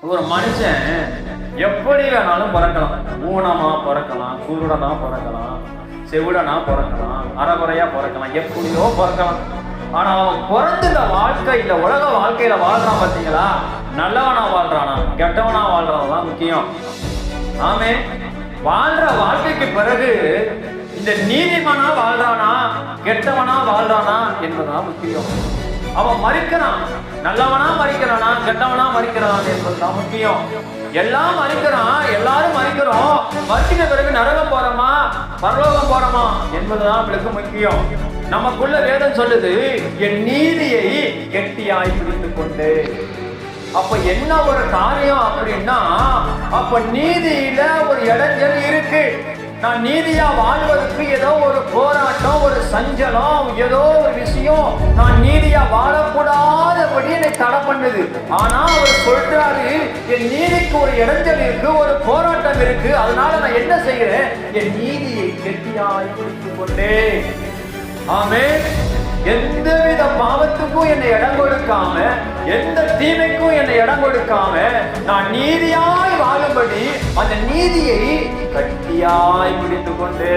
ஒரு மனுஷன் எப்படி வேணாலும் பிறக்கலாம். ஊனமா பிறக்கலாம், குருடனா பிறக்கலாம், செவிடனா பிறக்கலாம், அறகுறையா பிறக்கலாம், எப்படியோ பிறக்கலாம். ஆனா அவன் பிறந்த வாழ்க்கையில, உலக வாழ்க்கையில வாழ்றான் பார்த்தீங்களா, நல்லவனா வாழ்றானா கெட்டவனா வாழ்றதான் முக்கியம். ஆமே, வாழ்ற வாழ்க்கைக்கு பிறகு இந்த நீதிமானா வாழ்றானா கெட்டவனா வாழ்றானா என்பதுதான் முக்கியம். அவன் மறிக்கிறான், நல்லவனா மறிக்கிறானா கெட்டவனா மறிக்கிறான் என்பதுதான் முக்கியம். எல்லாம் மறிக்கிறான், எல்லாரும் மறிக்கிறோம். மறிக்கிற பிறகு நரகம் போறோமா பரலோகம் போறோமா என்பதுதான் நம்மளுக்கு முக்கியம். நமக்குள்ள வேதம் சொல்லுது, என் நீதியை கெட்டியாய் பிடித்துக் கொண்டு. அப்ப என்ன ஒரு காரியம் அப்படின்னா, அப்ப நீதியில ஒரு இடைஞ்சல் இருக்கு. நான் நீதியா வாழ்வதற்கு ஏதோ ஒரு போராட்டம், ஒரு சஞ்சலம், ஏதோ ஒரு விஷயம், நான் நீதியா வாழக்கூடாதபடி என்னை தடை பண்ணுது. ஆனா அவர் சொல்றாரு, என் நீதிக்கு ஒரு இடைஞ்சல் இருக்கு, ஒரு போராட்டம் இருக்கு. அதனால நான் என்ன செய்கிறேன், என் நீதியை கெட்டியாய் பிடித்துக் கொண்டேன். ஆமென். எந்தவித பாவத்துக்கும் என்னை இடம் கொடுக்காம, எந்த தீமைக்கும் என்னை இடம் கொடுக்காம, நான் நீதியாய் வாழும்படி அந்த நீதியை கட்டியாய் பிடித்துக் கொண்டு